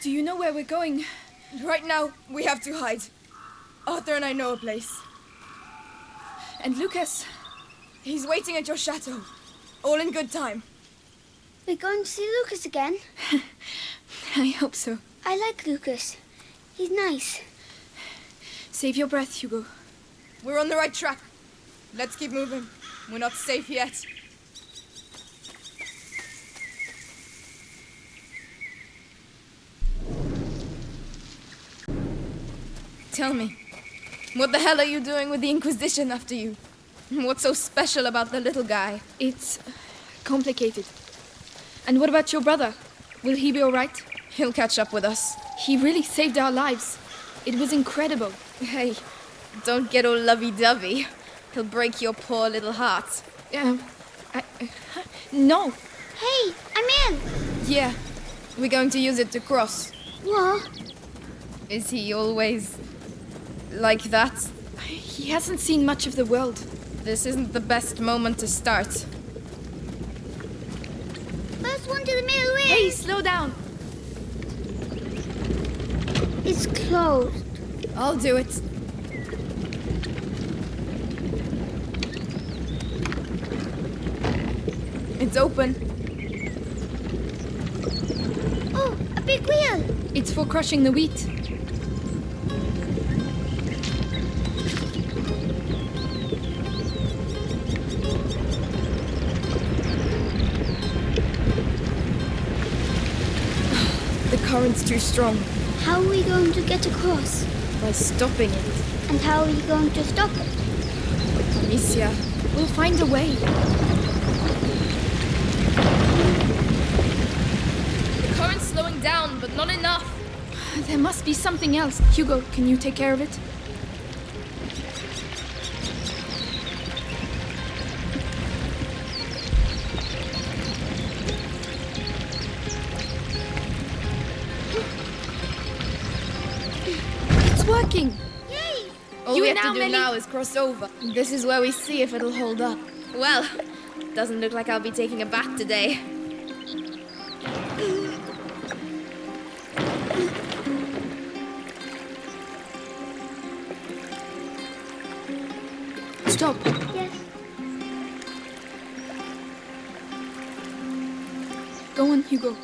Do you know where we're going? Right now, we have to hide. Arthur and I know a place. And Lucas? He's waiting at your chateau. All in good time. We're going to see Lucas again? I hope so. I like Lucas. He's nice. Save your breath, Hugo. We're on the right track. Let's keep moving. We're not safe yet. Tell me, what the hell are you doing with the Inquisition after you? What's so special about the little guy? It's complicated. And what about your brother? Will he be all right? He'll catch up with us. He really saved our lives. It was incredible. Hey, don't get all lovey-dovey. He'll break your poor little heart. No. Hey, I'm in. Yeah, we're going to use it to cross. What? Is he always like that? He hasn't seen much of the world. This isn't the best moment to start. First one to the middle way. Hey, slow down. It's closed. I'll do it. It's open. Oh, a big wheel. It's for crushing the wheat. The current's too strong. How are we going to get across? By stopping it. And how are we going to stop it? Amicia, We'll find a way. the current's slowing down, but not enough. There must be something else. Hugo, can you take care of it? It's working! Yay! All You we and have to now, do Mélie. now is cross over. This is where we see if it'll hold up. Well, doesn't look like I'll be taking a bath today. Stop. Yes. Go on, Hugo.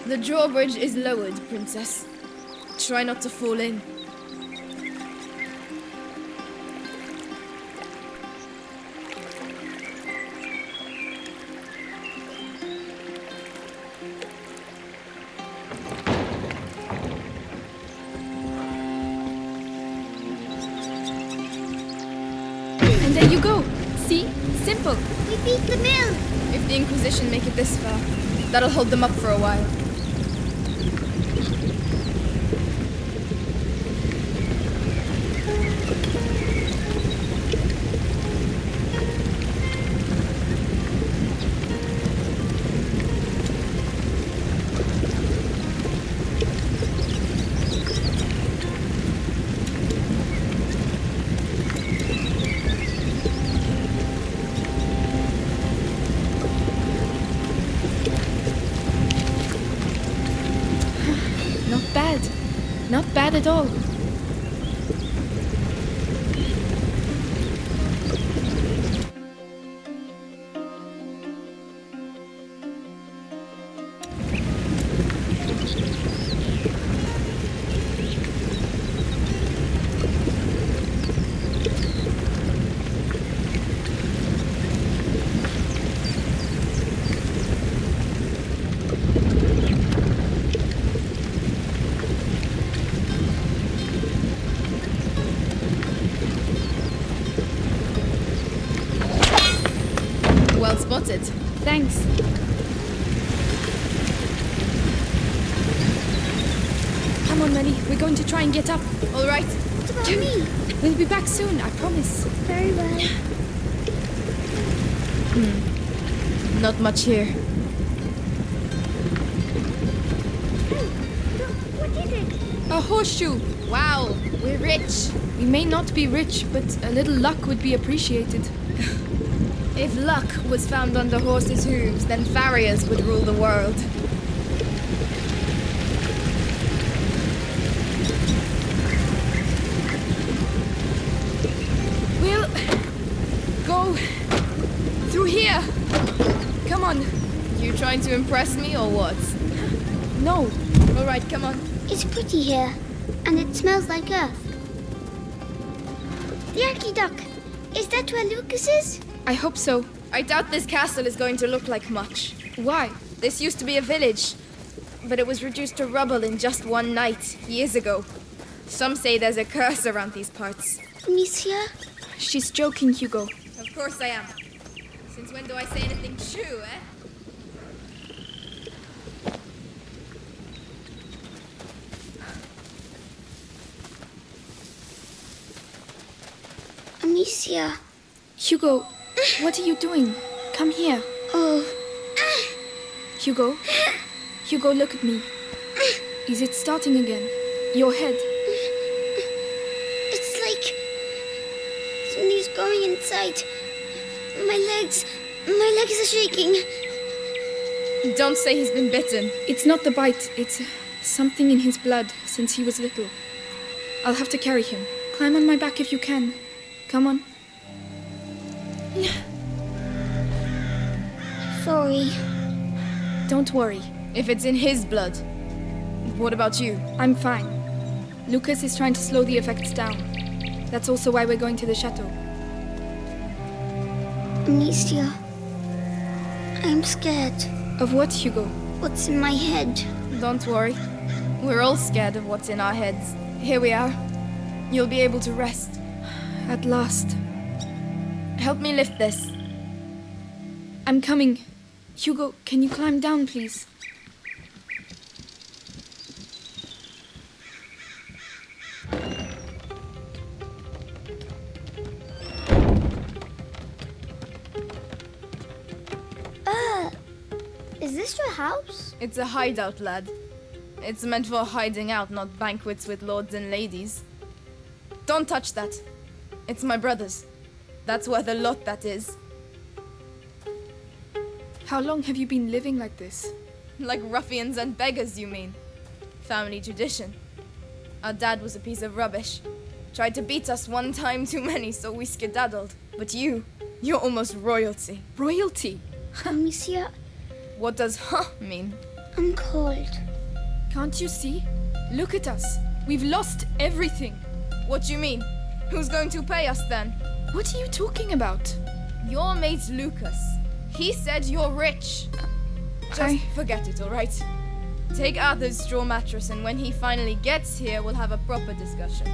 The drawbridge is lowered, Princess. Try not to fall in. And there you go. See? Simple. We beat the mill. If the Inquisition make it this far, that'll hold them up for a while. Not bad. Not bad at all. Well spotted. Thanks. Come on, Mélie. We're going to try and get up. All right. What about me? We'll be back soon, I promise. Very well. Not much here. What is it? A horseshoe. Wow, we're rich. We may not be rich, but a little luck would be appreciated. If luck was found under horses' hooves, then farriers would rule the world. We'll go through here. Come on. You trying to impress me or what? No. All right, come on. It's pretty here, and it smells like earth. The Archiduck, is that where Lucas is? I hope so. I doubt this castle is going to look like much. Why? This used to be a village, but it was reduced to rubble in just one night, years ago. Some say there's a curse around these parts. Amicia? She's joking, Hugo. Of course I am. Since when do I say anything true, eh? Amicia. Hugo, what are you doing? Come here. Oh. Hugo? Hugo, look at me. Is it starting again? Your head. It's like somebody's going inside. My legs are shaking. Don't say he's been bitten. It's not the bite. It's something in his blood since he was little. I'll have to carry him. Climb on my back if you can. Come on. Sorry. Don't worry. If it's in his blood, what about you? I'm fine. Lucas is trying to slow the effects down. That's also why we're going to the chateau. Amicia. I'm scared. Of what, Hugo? What's in my head? Don't worry. We're all scared of what's in our heads. Here we are. You'll be able to rest. At last. Help me lift this. I'm coming. Hugo, can you climb down, please? Is this your house? It's a hideout, lad. It's meant for hiding out, not banquets with lords and ladies. Don't touch that. It's my brother's. That's worth a lot, that is. How long have you been living like this? Like ruffians and beggars, you mean? Family tradition. Our dad was a piece of rubbish. Tried to beat us one time too many, so we skedaddled. But you're almost royalty. Royalty? Amicia, What does huh mean? I'm cold. Can't you see? Look at us. We've lost everything. What do you mean? Who's going to pay us then? What are you talking about? Your mate Lucas. He said you're rich. Just forget it, all right? Take Arthur's straw mattress, and when he finally gets here, we'll have a proper discussion.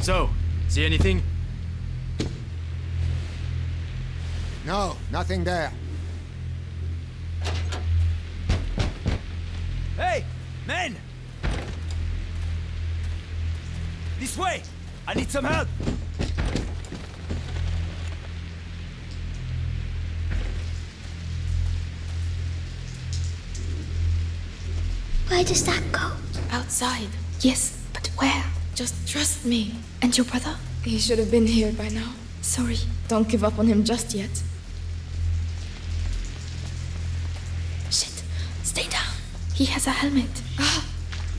So, see anything? No, nothing there. Hey, men! This way! I need some help! Where does that go? Outside. Yes, but where? Just trust me. And your brother? He should have been here by now. Sorry. Don't give up on him just yet. Shit. Stay down. He has a helmet. Ah,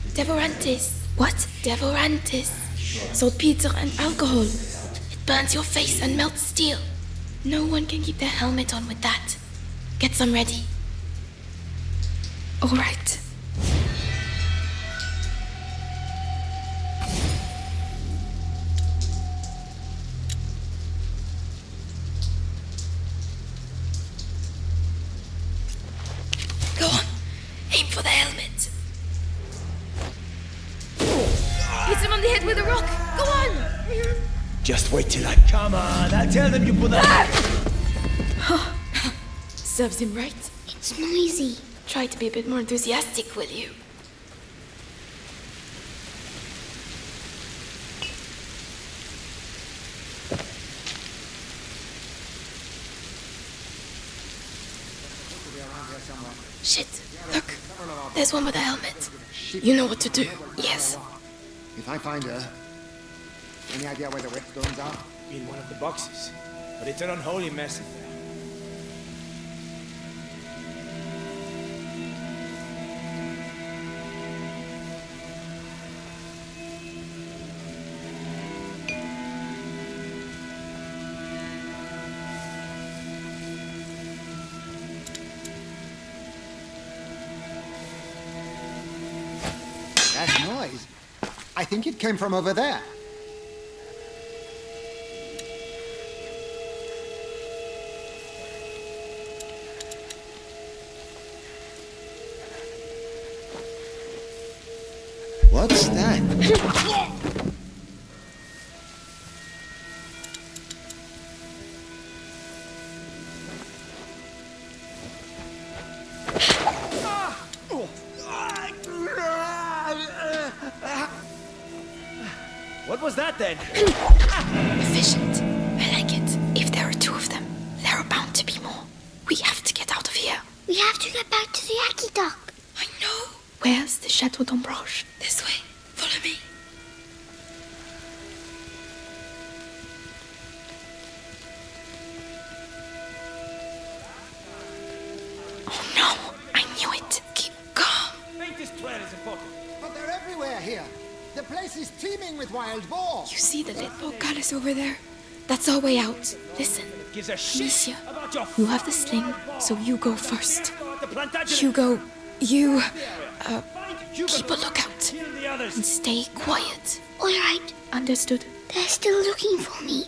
Devorantis. What? Devorantis. Saltpeter and alcohol. It burns your face and melts steel. No one can keep their helmet on with that. Get some ready. All right. Go on. Aim for the helmet. Hit him on the head with a rock. Go on. Just wait till I come. Come on, I'll tell them you put that. Serves him right. It's noisy. Try to be a bit more enthusiastic, will you? Shit, look. There's one with a helmet. You know what to do. Yes. If I find her, any idea where the whetstones are? In one of the boxes. But it's an unholy mess in there. That noise. I think it came from over there. What's that? What was that then? Efficient. I like it. If there are two of them, there are bound to be more. We have to get out of here. We have to get back to the aqueduct. I know. Where's the Chateau d'Ombrage? This way. Follow me. Oh no! I knew it. Keep calm. Faintest trail is important. But they're everywhere here. The place is teeming with wild boar. You see the little goddess over there? That's our way out. Listen, Gives a shit Amicia, about your you have the sling, so you go first. the Plantagenet. Hugo, you Find Hugo. keep a lookout Kill the others. and stay quiet. All right, Understood? they're still looking for me.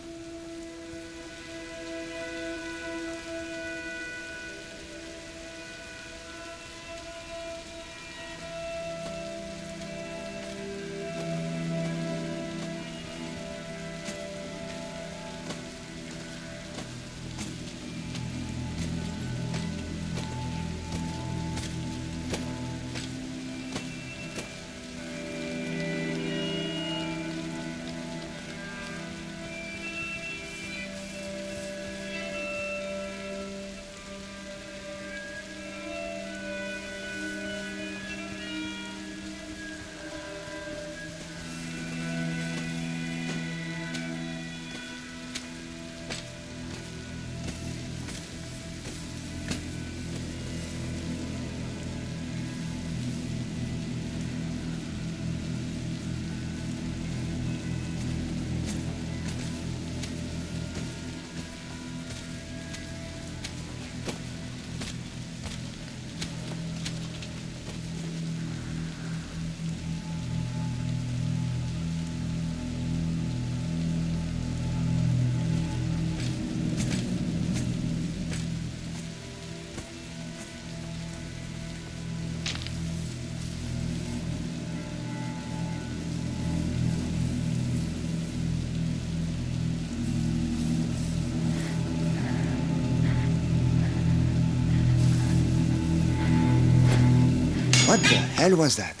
What the hell was that?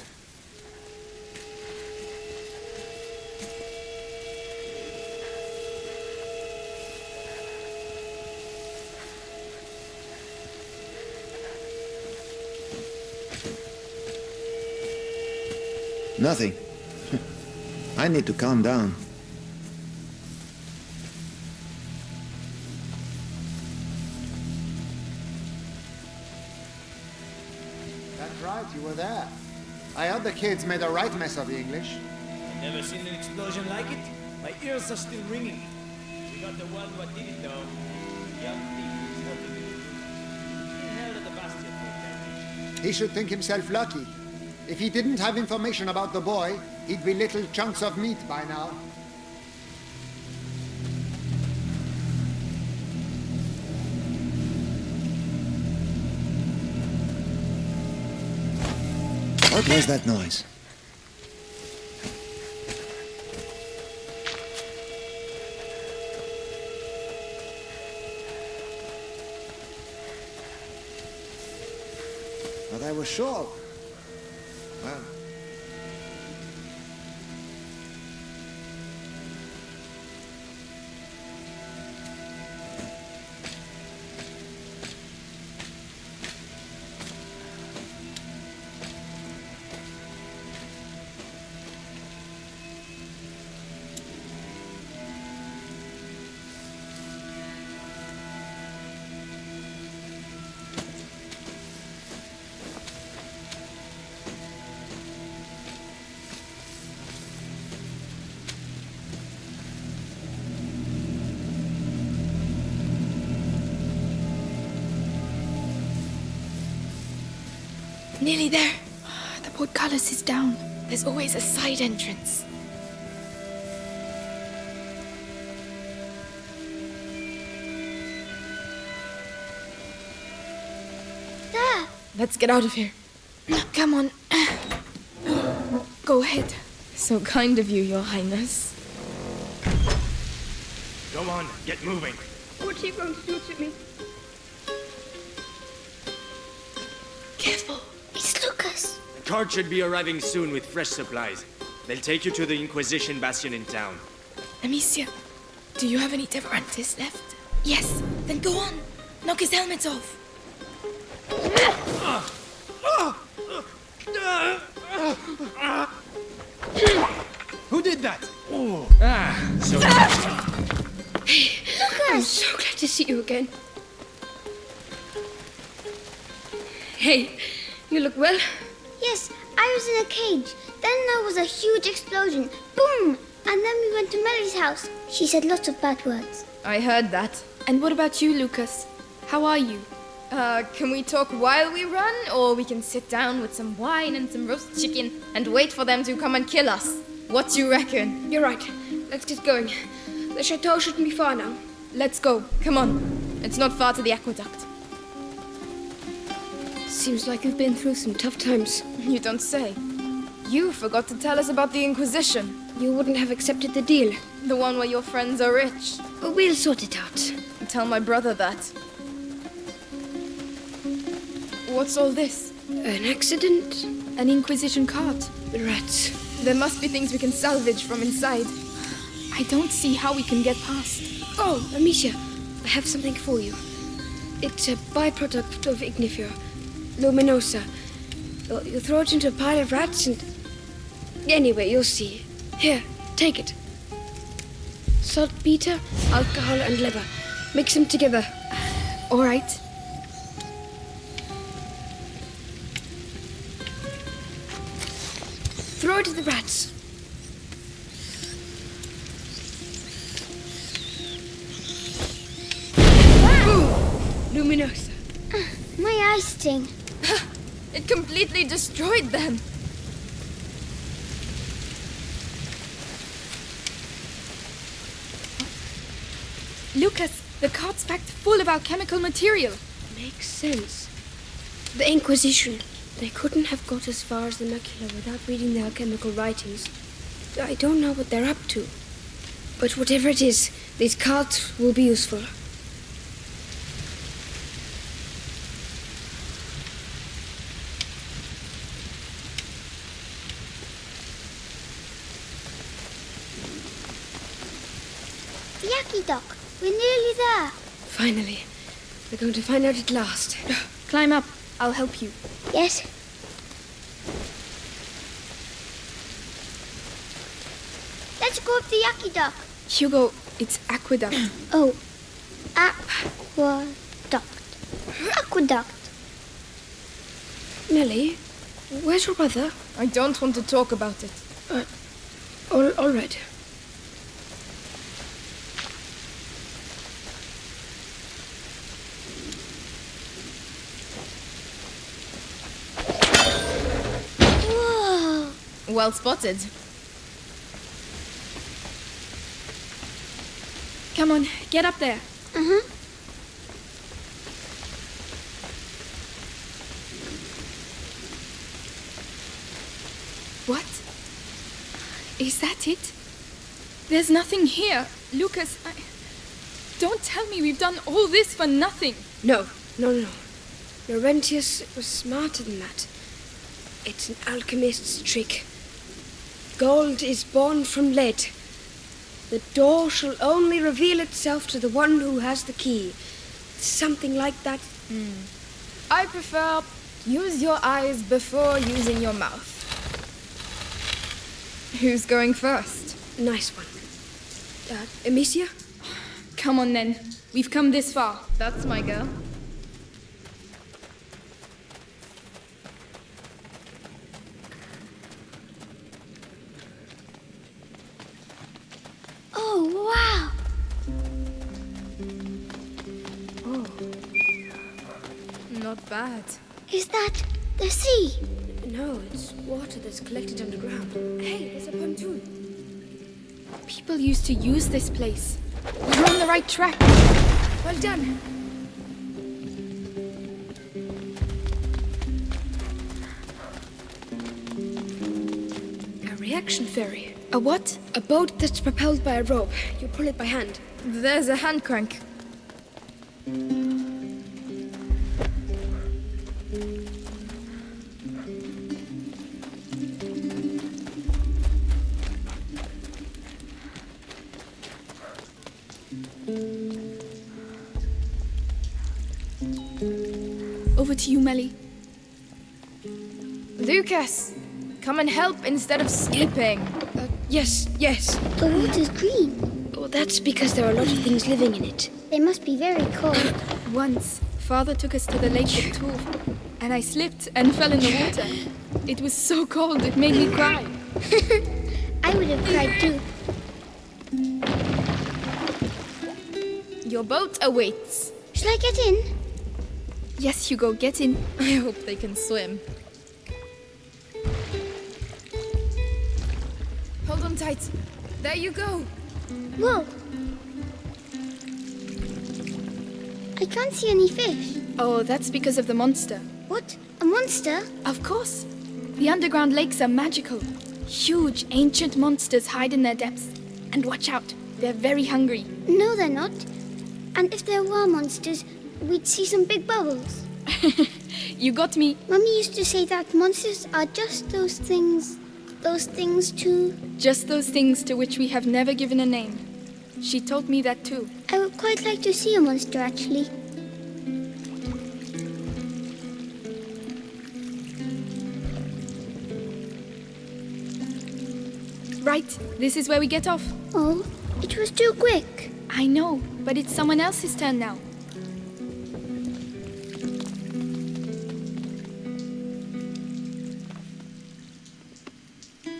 Nothing. I need to calm down. That's right, you were there. I heard the kids made a right mess of the English. Never seen an explosion like it? My ears are still ringing. We got the one what did it though. Young thief is helping me. He held at the bastion for damage. He should think himself lucky. If he didn't have information about the boy, he'd be little chunks of meat by now. What was that noise? But I was sure. Well. Nearly there. The portcullis is down. There's always a side entrance. There. Let's get out of here. Come on. Go ahead. So kind of you, Your Highness. Go on, get moving. What are you going to do to me? Careful. It's Lucas. The cart should be arriving soon with fresh supplies. They'll take you to the Inquisition bastion in town. Amicia, do you have any Deverantis left? Yes. Then go on. Knock his helmet off. Who did that? So Lucas! I'm so glad to see you again. Hey, you look well? Yes, I was in a cage. Then there was a huge explosion. Boom! And then we went to Mellie's house. She said lots of bad words. I heard that. And what about you, Lucas? How are you? Can we talk while we run? Or we can sit down with some wine and some roast chicken and wait for them to come and kill us? What do you reckon? You're right. Let's get going. The chateau shouldn't be far now. Let's go. Come on. It's not far to the aqueduct. Seems like you've been through some tough times. You don't say. You forgot to tell us about the Inquisition. You wouldn't have accepted the deal. The one where your friends are rich. We'll sort it out. Tell my brother that. What's all this? An accident? An Inquisition cart. The rats. There must be things we can salvage from inside. I don't see how we can get past. Oh, Amicia, I have something for you. It's a byproduct of Ignifer, Luminosa. You throw it into a pile of rats and... Anyway, you'll see. Here, take it. Saltpeter, alcohol and leather. Mix them together. All right. Throw it to the rats. Boom! Luminosa. My eyes sting. It completely destroyed them. Lucas, the cart's packed full of alchemical material. Makes sense. The Inquisition. They couldn't have got as far as the macula without reading the alchemical writings. I don't know what they're up to. But whatever it is, these carts will be useful. The Yaki Dock. We're nearly there. Finally. We're going to find out at last. Climb up. I'll help you. Yes. Let's go up the Yaki Dock. Hugo, it's aqueduct. Oh, aqueduct. Aqueduct. Mélie, where's your brother? I don't want to talk about it. All right. Whoa. Well spotted. Come on, get up there. Uh-huh. What? Is that it? There's nothing here. Lucas, Don't tell me we've done all this for nothing. No. Laurentius was smarter than that. It's an alchemist's trick. Gold is born from lead. The door shall only reveal itself to the one who has the key. Something like that. I prefer use your eyes before using your mouth. Who's going first? Nice one. Amicia? Come on then. We've come this far. That's my girl. Oh, wow! Not bad. Is that the sea? No, it's water that's collected underground. Hey, there's a pontoon. People used to use this place. We're on the right track. Well done. A reaction ferry. A what? A boat that's propelled by a rope. You pull it by hand. There's a hand crank. Over to you, Mélie. Lucas, come and help instead of skipping. Yes. The water's green. Oh, that's because there are a lot of things living in it. They must be very cold. Once, Father took us to the lake with Tour, and I slipped and fell in the water. It was so cold, it made me cry. I would have cried too. Your boat awaits. Shall I get in? Yes, Hugo, get in. I hope they can swim. Hold on tight. There you go. Whoa! I can't see any fish. Oh, that's because of the monster. What? A monster? Of course. The underground lakes are magical. Huge, ancient monsters hide in their depths. And watch out, they're very hungry. No, they're not. And if there were monsters, we'd see some big bubbles. You got me. Mummy used to say that monsters are just those things too. Just those things to which we have never given a name. She told me that too. I would quite like to see a monster, actually. Right, this is where we get off. Oh, it was too quick. I know, but it's someone else's turn now.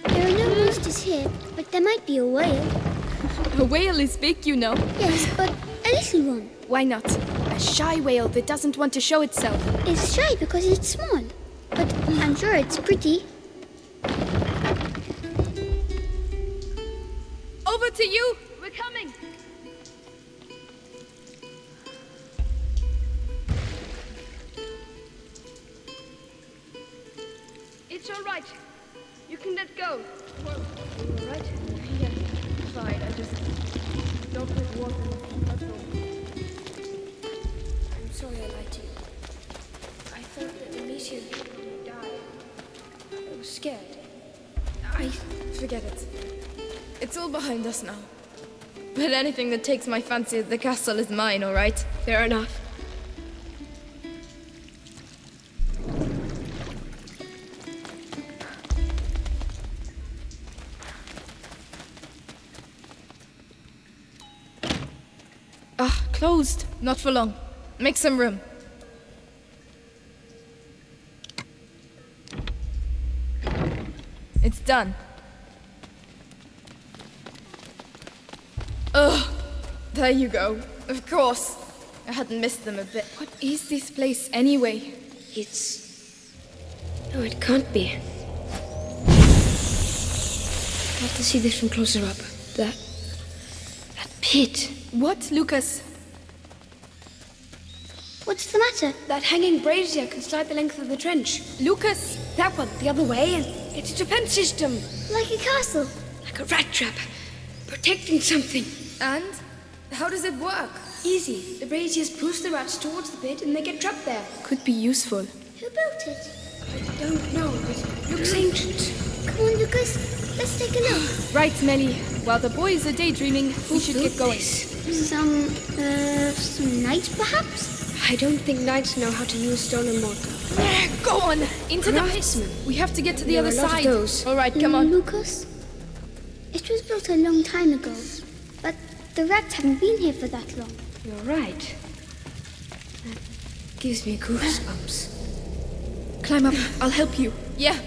There are no monsters here, but there might be a whale. A whale is big, you know. Yes, but a little one. Why not? A shy whale that doesn't want to show itself. It's shy because it's small, but I'm sure it's pretty. Over to you. We're coming. It's all right. You can let go. Well, all right? Yeah, fine. I just don't put water in the bottle. I'm sorry I lied to you. I thought that Amicia and Hugo would die. I was scared. Forget it. It's all behind us now. But anything that takes my fancy at the castle is mine, all right? Fair enough. Ah, closed. Not for long. Make some room. It's done. Ugh. There you go. Of course. I hadn't missed them a bit. What is this place anyway? No, it can't be. Have to see this from closer up. That pit. What, Lucas? What's the matter? That hanging brazier can slide the length of the trench. Lucas! That one, the other way, and it's a defense system. Like a castle. Like a rat trap. Protecting something. And? How does it work? Easy. The braziers push the rats towards the pit and they get trapped there. Could be useful. Who built it? I don't know, but it looks ancient. Come on, Lucas. Let's take a look. Right, Mélie. While the boys are daydreaming, we should get going. Some knights, perhaps? I don't think knights know how to use stone and mortar. Go on! Into the pit! Craftsmen. We have to get to the There other are a lot of side. those. All right, come on. Lucas, it was built a long time ago, but the rats haven't been here for that long. You're right. That gives me goosebumps. Climb up. I'll help you. Yeah.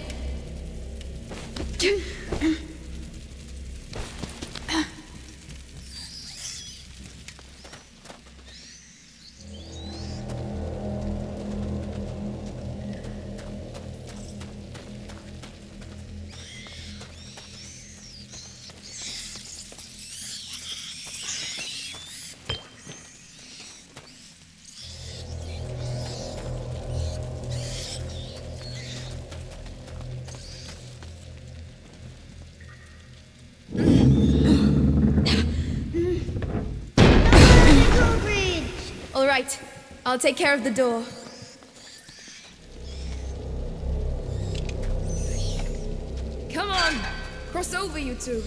All right, I'll take care of the door. Come on, cross over, you two.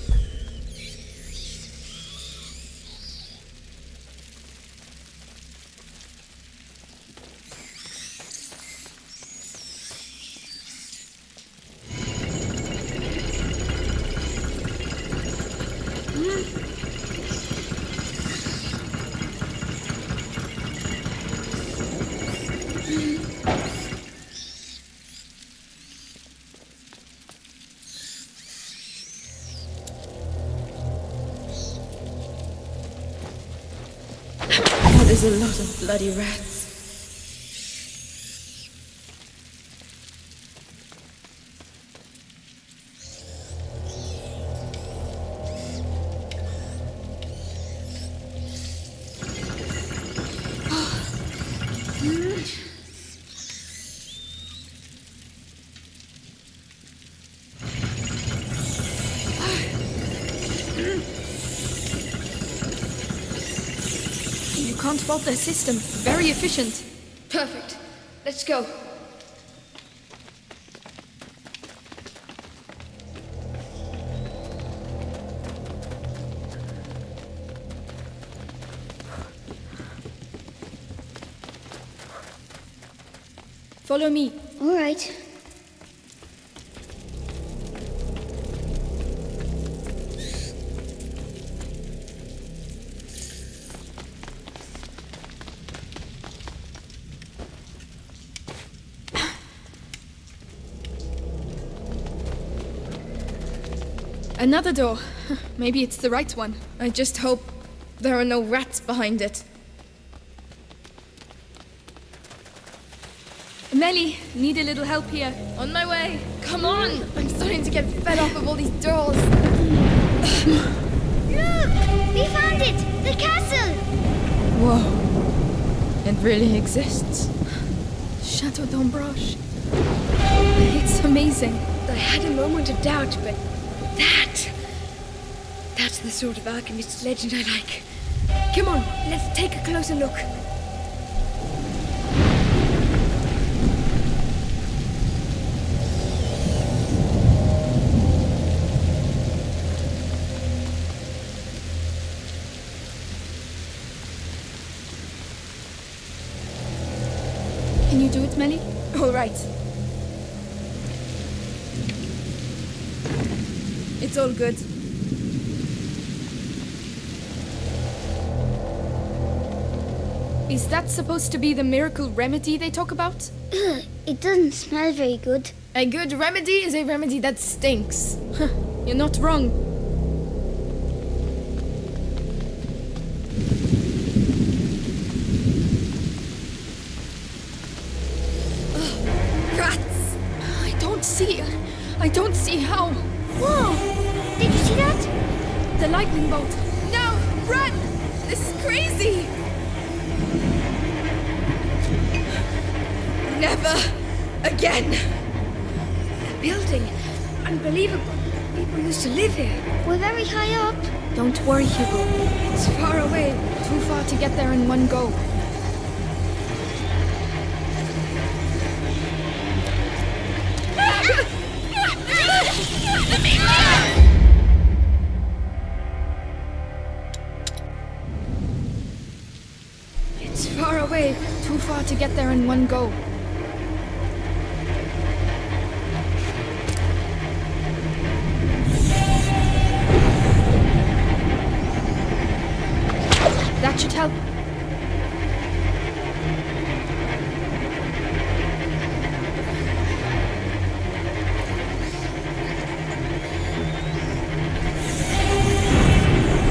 There's a lot of bloody rats. You can't fault their system. Very efficient. Perfect. Let's go. Follow me. All right. Another door. Maybe it's the right one. I just hope there are no rats behind it. Mélie, need a little help here. On my way. Come on. I'm starting to get fed up of all these doors. Look! We found it! The castle! Whoa. It really exists. Chateau d'Ombrage. It's amazing. I had a moment of doubt, but that's the sort of alchemist's legend I like. Come on, let's take a closer look. Can you do it, Mélie? All right. It's all good. Is that supposed to be the miracle remedy they talk about? Ugh, it doesn't smell very good. A good remedy is a remedy that stinks. You're not wrong. Rats! I don't see how. Whoa! Did you see that? The lightning bolt. No! Run! This is crazy! Never again! The building. Unbelievable. People used to live here. We're very high up. Don't worry, Hugo. It's far away. Too far to get there in one go. It's far away. Too far to get there in one go. That should help.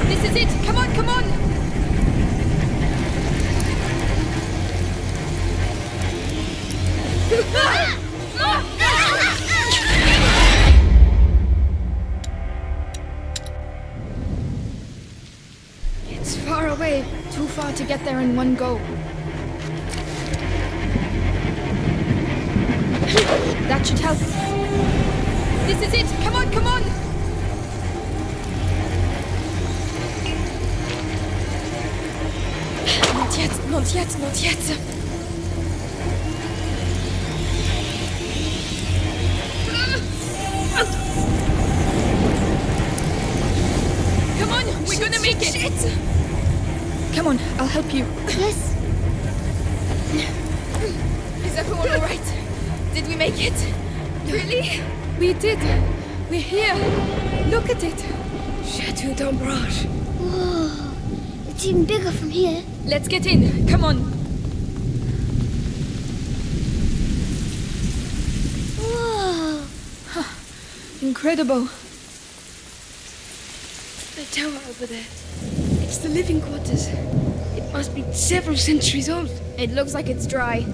This is it! Come on, come on! It's far away. Too far to get there in one go. That should help. This is it! Come on, come on! Not yet, not yet, not yet. Come on, we're gonna make it! Shit. Come on, I'll help you. Yes. Is everyone alright? Did we make it? Really? We did. We're here. Look at it. Chateau d'Ombrage. Whoa. It's even bigger from here. Let's get in. Come on. Whoa. Incredible. The tower over there. It's the living quarters. It must be several centuries old. It looks like it's dry,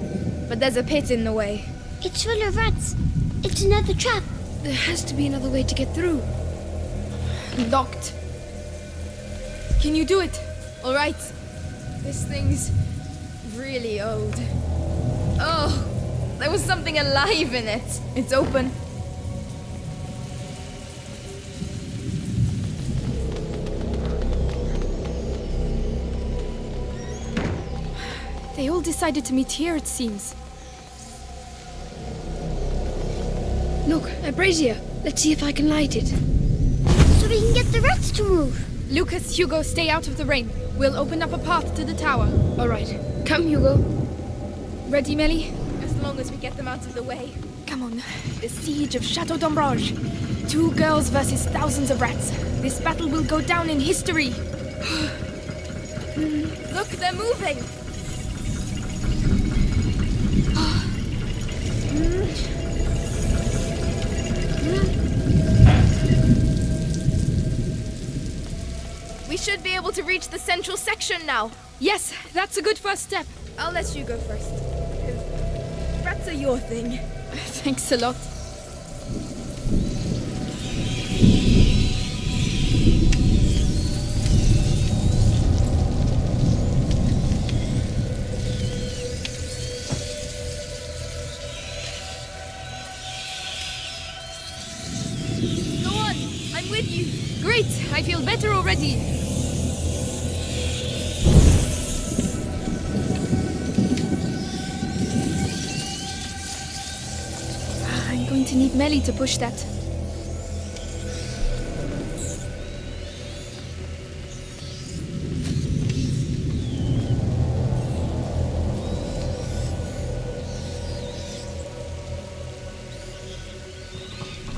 but there's a pit in the way. It's full of rats. It's another trap. There has to be another way to get through. Locked. Can you do it? Alright. This thing's really old. Oh, there was something alive in it. It's open. They all decided to meet here, it seems. Look, a brazier. Let's see if I can light it. So we can get the rats to move. Lucas, Hugo, stay out of the rain. We'll open up a path to the tower. All right. Come, Hugo. Ready, Mélie? As long as we get them out of the way. Come on. The siege of Chateau d'Ombrage. 2 girls versus thousands of rats. This battle will go down in history. Look, they're moving. We should be able to reach the central section now. Yes, that's a good first step. I'll let you go first. 'Cause rats are your thing. Thanks a lot. Go on, I'm with you. Great, I feel better already. I'm going to need Mélie to push that.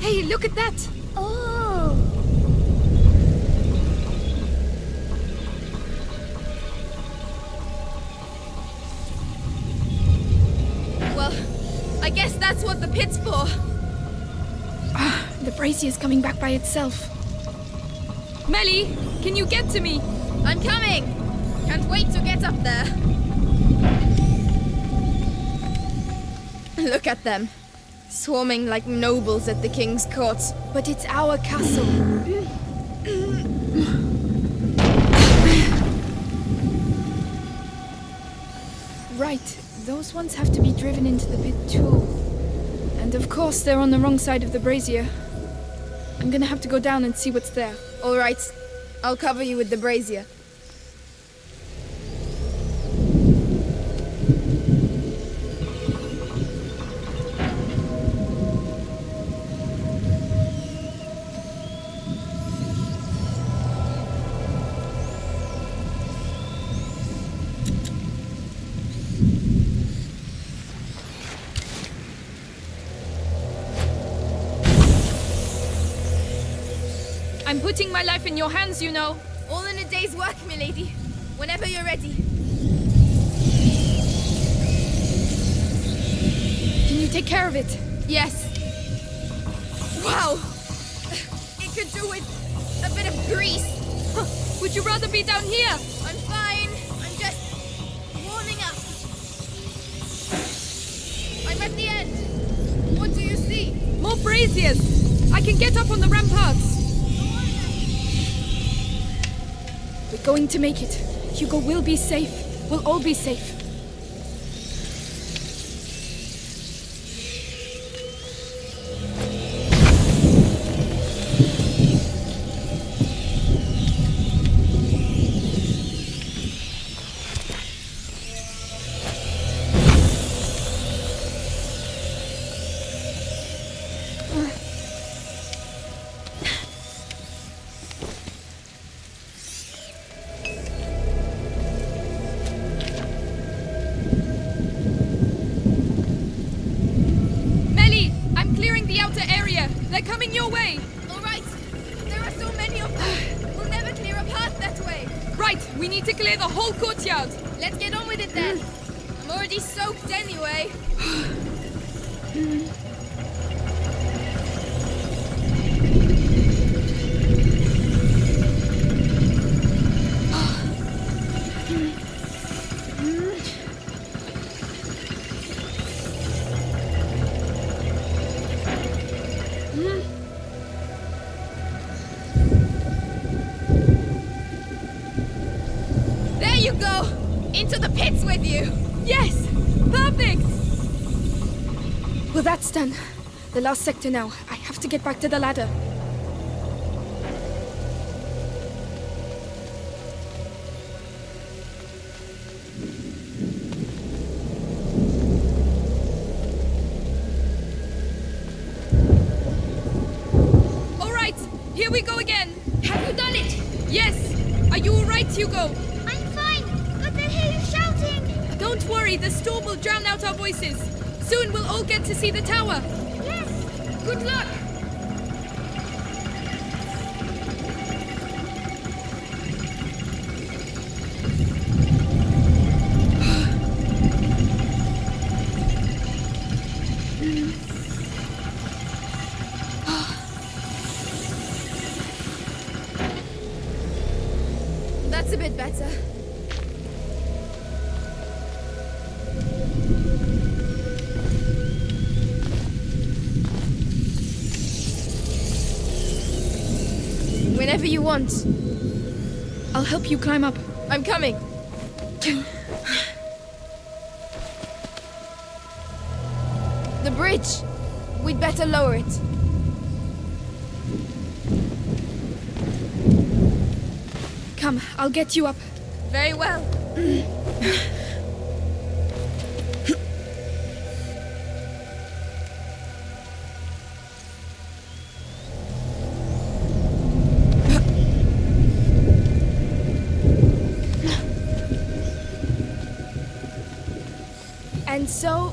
Hey, look at that! Oh. Well, I guess that's what the pit's for. The brazier's coming back by itself. Mélie, can you get to me? I'm coming! Can't wait to get up there. Look at them. Swarming like nobles at the king's court. But it's our castle. Right, those ones have to be driven into the pit too. And of course they're on the wrong side of the brazier. I'm gonna have to go down and see what's there. All right, I'll cover you with the brazier. I'm putting my life in your hands, you know. All in a day's work, milady. Whenever you're ready. Can you take care of it? Yes. Wow! It could do with a bit of grease. Would you rather be down here? I'm fine. I'm just warming up. I'm at the end. What do you see? More braziers! I can get up on the ramparts. We're going to make it. Hugo will be safe. We'll all be safe. Mélie, I'm clearing the outer area. They're coming your way. All right. There are so many of them. We'll never clear a path that way. Right, we need to clear the whole courtyard. Let's get on with it then. I'm already soaked anyway. There you go! Into the pits with you! Yes! Perfect! Well, that's done. The last sector now. I have to get back to the ladder. All right, here we go again. Have you done it? Yes. Are you all right, Hugo? I'm fine, but I hear you shouting. Don't worry, the storm will drown out our voices. Soon we'll all get to see the tower. Yes. Good luck! That's a bit better. Whenever you want. I'll help you climb up. I'm coming. The bridge. We'd better lower it. Come, I'll get you up. Very well. And so,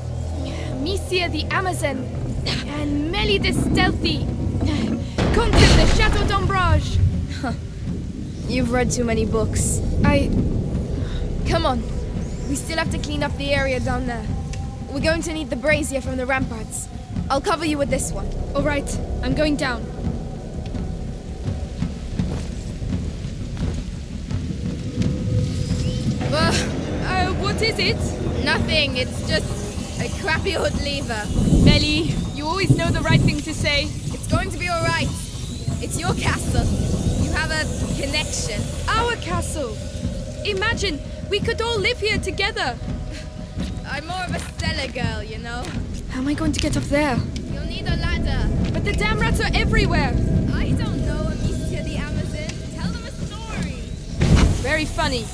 Amicia the Amazon and Mélie the Stealthy conquered the Chateau d'Ombrage. You've read too many books. Come on. We still have to clean up the area down there. We're going to need the brazier from the ramparts. I'll cover you with this one. All right, I'm going down. What is it? Nothing. It's just a crappy old lever. Mélie, you always know the right thing to say. It's going to be all right. It's your castle. You have a connection. Our castle. Imagine, we could all live here together. I'm more of a cellar girl, you know. How am I going to get up there? You'll need a ladder. But the damn rats are everywhere. I don't know, Amicia the Amazon. Tell them a story. Very funny.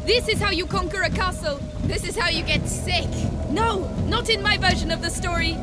This is how you conquer a castle. This is how you get sick. No, not in my version of the story.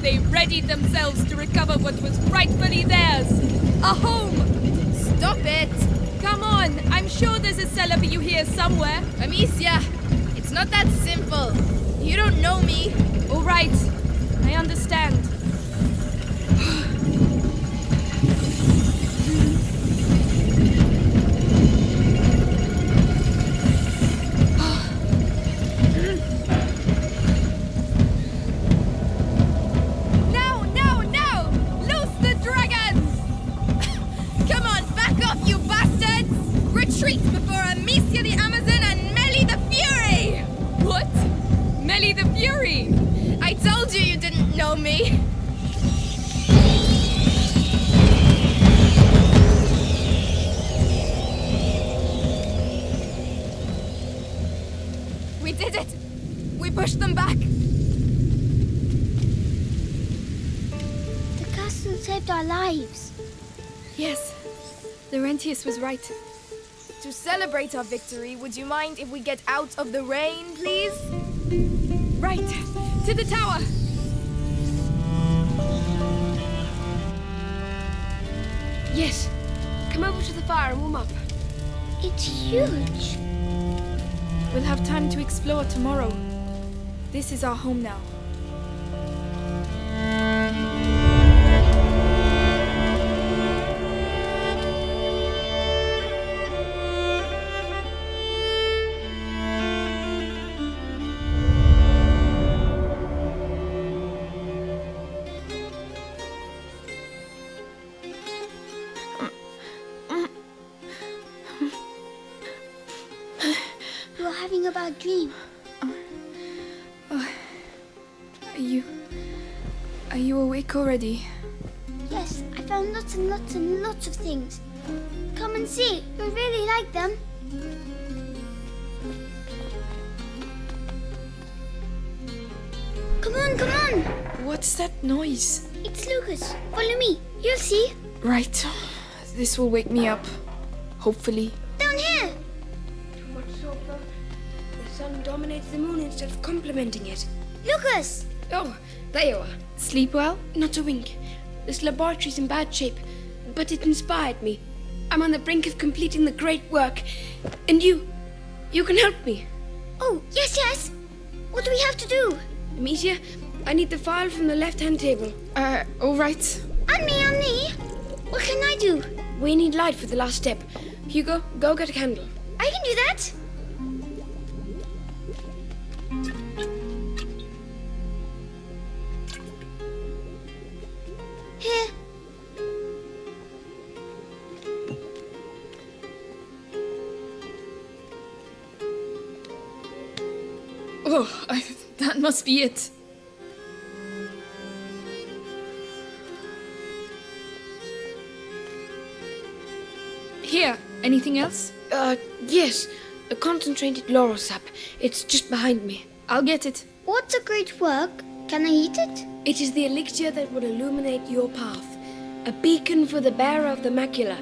They readied themselves to recover what was rightfully theirs. A home! Stop it! Come on, I'm sure there's a cellar for you here somewhere. Amicia, it's not that simple. You don't know me. All right, I understand. Retreat before Amicia the Amazon and Mélie the Fury! What? Mélie the Fury? I told you didn't know me. We pushed them back. The castle saved our lives. Yes, Laurentius was right. To celebrate our victory, would you mind if we get out of the rain, please? Right, to the tower! Yes. Come over to the fire and warm up. It's huge. We'll have time to explore tomorrow. This is our home now. You're having a bad dream. Are you awake already? Yes, I found lots and lots and lots of things. Come and see. You'll really like them. Come on, come on. What's that noise? It's Lucas. Follow me. You'll see. Right, this will wake me up. Hopefully. Down here. What's so fun? The sun dominates the moon instead of complementing it. Lucas. Oh, there you are. Sleep well? Not a wink. This laboratory's in bad shape, but it inspired me. I'm on the brink of completing the great work. And you can help me. Oh, yes, yes. What do we have to do? Amicia, I need the file from the left-hand table. All right. And me. What can I do? We need light for the last step. Hugo, go get a candle. I can do that. Here. Oh, that must be it. Here, anything else? Yes. A concentrated laurel sap. It's just behind me. I'll get it. What's a great work? Can I eat it? It is the elixir that will illuminate your path. A beacon for the bearer of the macula.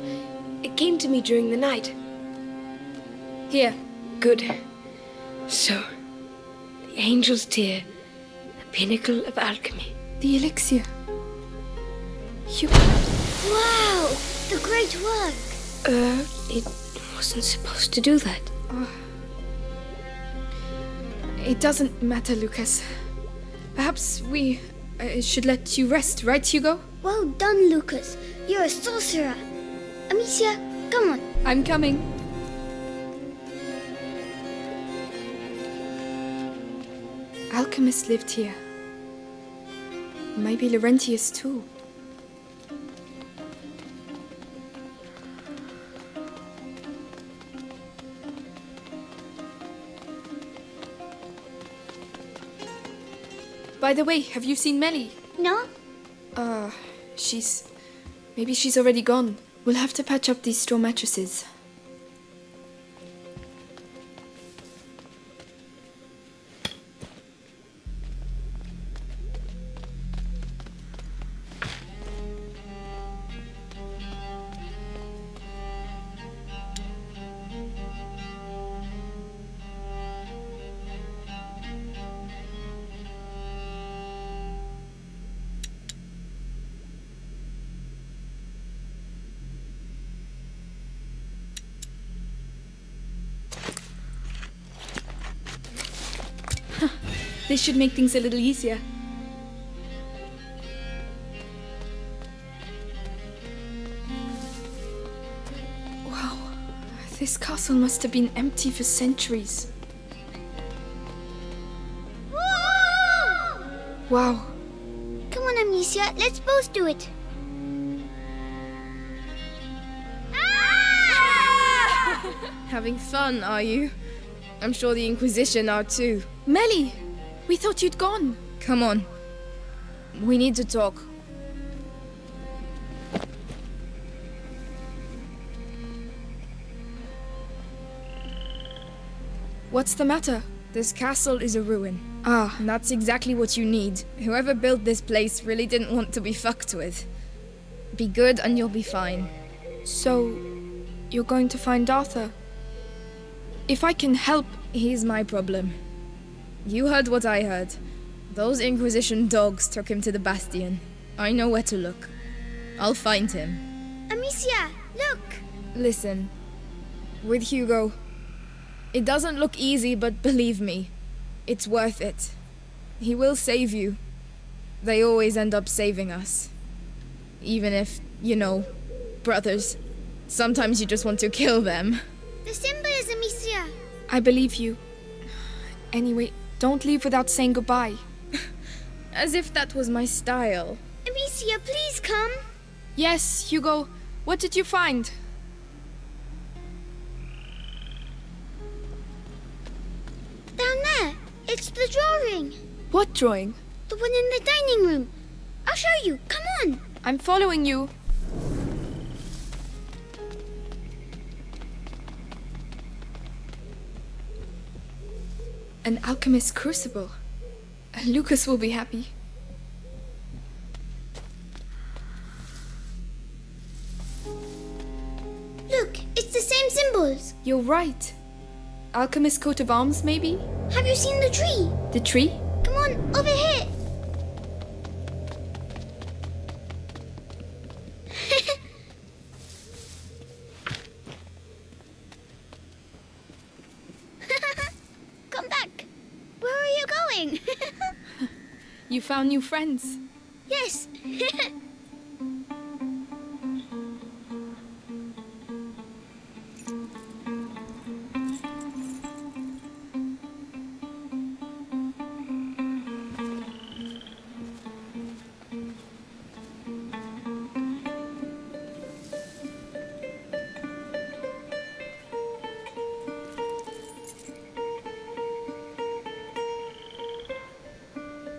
It came to me during the night. Here. Good. So, the angel's tear, the pinnacle of alchemy. The elixir. Wow! The great work! It wasn't supposed to do that. It doesn't matter, Lucas. Perhaps we should let you rest, right, Hugo? Well done, Lucas. You're a sorcerer. Amicia, come on. I'm coming. Alchemists lived here. Maybe Laurentius too. By the way, have you seen Mélie? No? Maybe she's already gone. We'll have to patch up these straw mattresses. This should make things a little easier. Wow, this castle must have been empty for centuries. Whoa! Wow. Come on, Amicia, let's both do it. Having fun, are you? I'm sure the Inquisition are too. Mélie! We thought you'd gone. Come on. We need to talk. What's the matter? This castle is a ruin. Ah, And that's exactly what you need. Whoever built this place really didn't want to be fucked with. Be good and you'll be fine. so you're going to find Arthur? If I can help, He's my problem. You heard what I heard. Those Inquisition dogs took him to the Bastion. I know where to look. I'll find him. Amicia, look! Listen, with Hugo, it doesn't look easy, but believe me, it's worth it. He will save you. They always end up saving us. Even if, brothers, sometimes you just want to kill them. The symbol is Amicia. I believe you. Anyway, don't leave without saying goodbye. As if that was my style. Amicia, please come. Yes, Hugo. What did you find? Down there. It's the drawing. What drawing? The one in the dining room. I'll show you. Come on. I'm following you. An alchemist's crucible. Lucas will be happy. Look, it's the same symbols. You're right. Alchemist's coat of arms, maybe? Have you seen the tree? The tree? Come on, over here. Come back. Where are you going? You found new friends. Yes.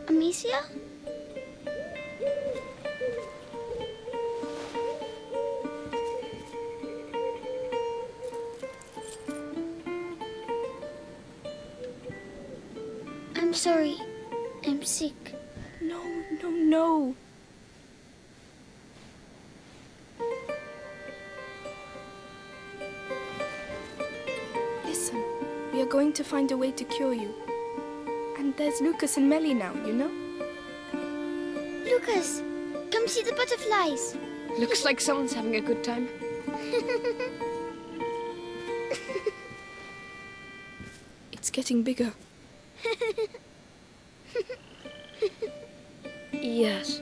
Amicia? I'm sorry. I'm sick. No. Listen, we are going to find a way to cure you. And there's Lucas and Mélie now, you know? Lucas, come see the butterflies. Looks like someone's having a good time. It's getting bigger. Yes.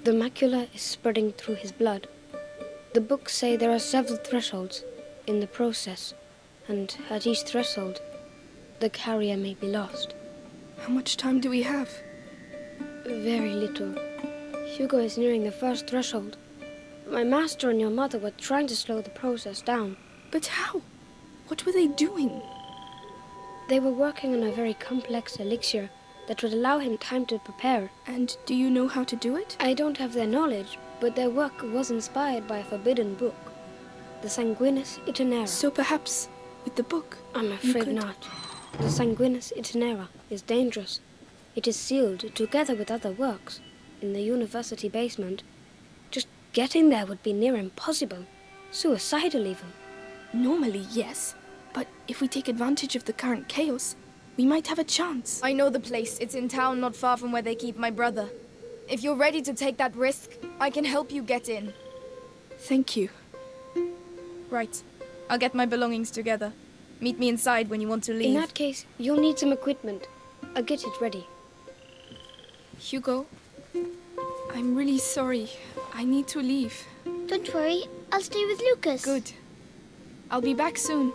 The macula is spreading through his blood. The books say there are several thresholds in the process, and at each threshold, the carrier may be lost. How much time do we have? Very little. Hugo is nearing the first threshold. My master and your mother were trying to slow the process down. But how? What were they doing? They were working on a very complex elixir that would allow him time to prepare. And do you know how to do it? I don't have their knowledge, but their work was inspired by a forbidden book, the Sanguinis Itinera. So perhaps with the book. I'm afraid not. The Sanguinis Itinera is dangerous. It is sealed together with other works in the university basement. Just getting there would be near impossible. Suicidal even. Normally, yes. But if we take advantage of the current chaos, we might have a chance. I know the place. It's in town not far from where they keep my brother. If you're ready to take that risk, I can help you get in. Thank you. Right. I'll get my belongings together. Meet me inside when you want to leave. In that case, you'll need some equipment. I'll get it ready. Hugo, I'm really sorry. I need to leave. Don't worry, I'll stay with Lucas. Good. I'll be back soon.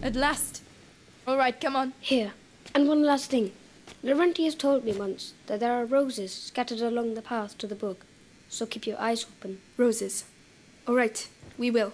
At last. All right, come on. Here. And one last thing. Laurentius told me once that there are roses scattered along the path to the book, so keep your eyes open. Roses. All right, we will.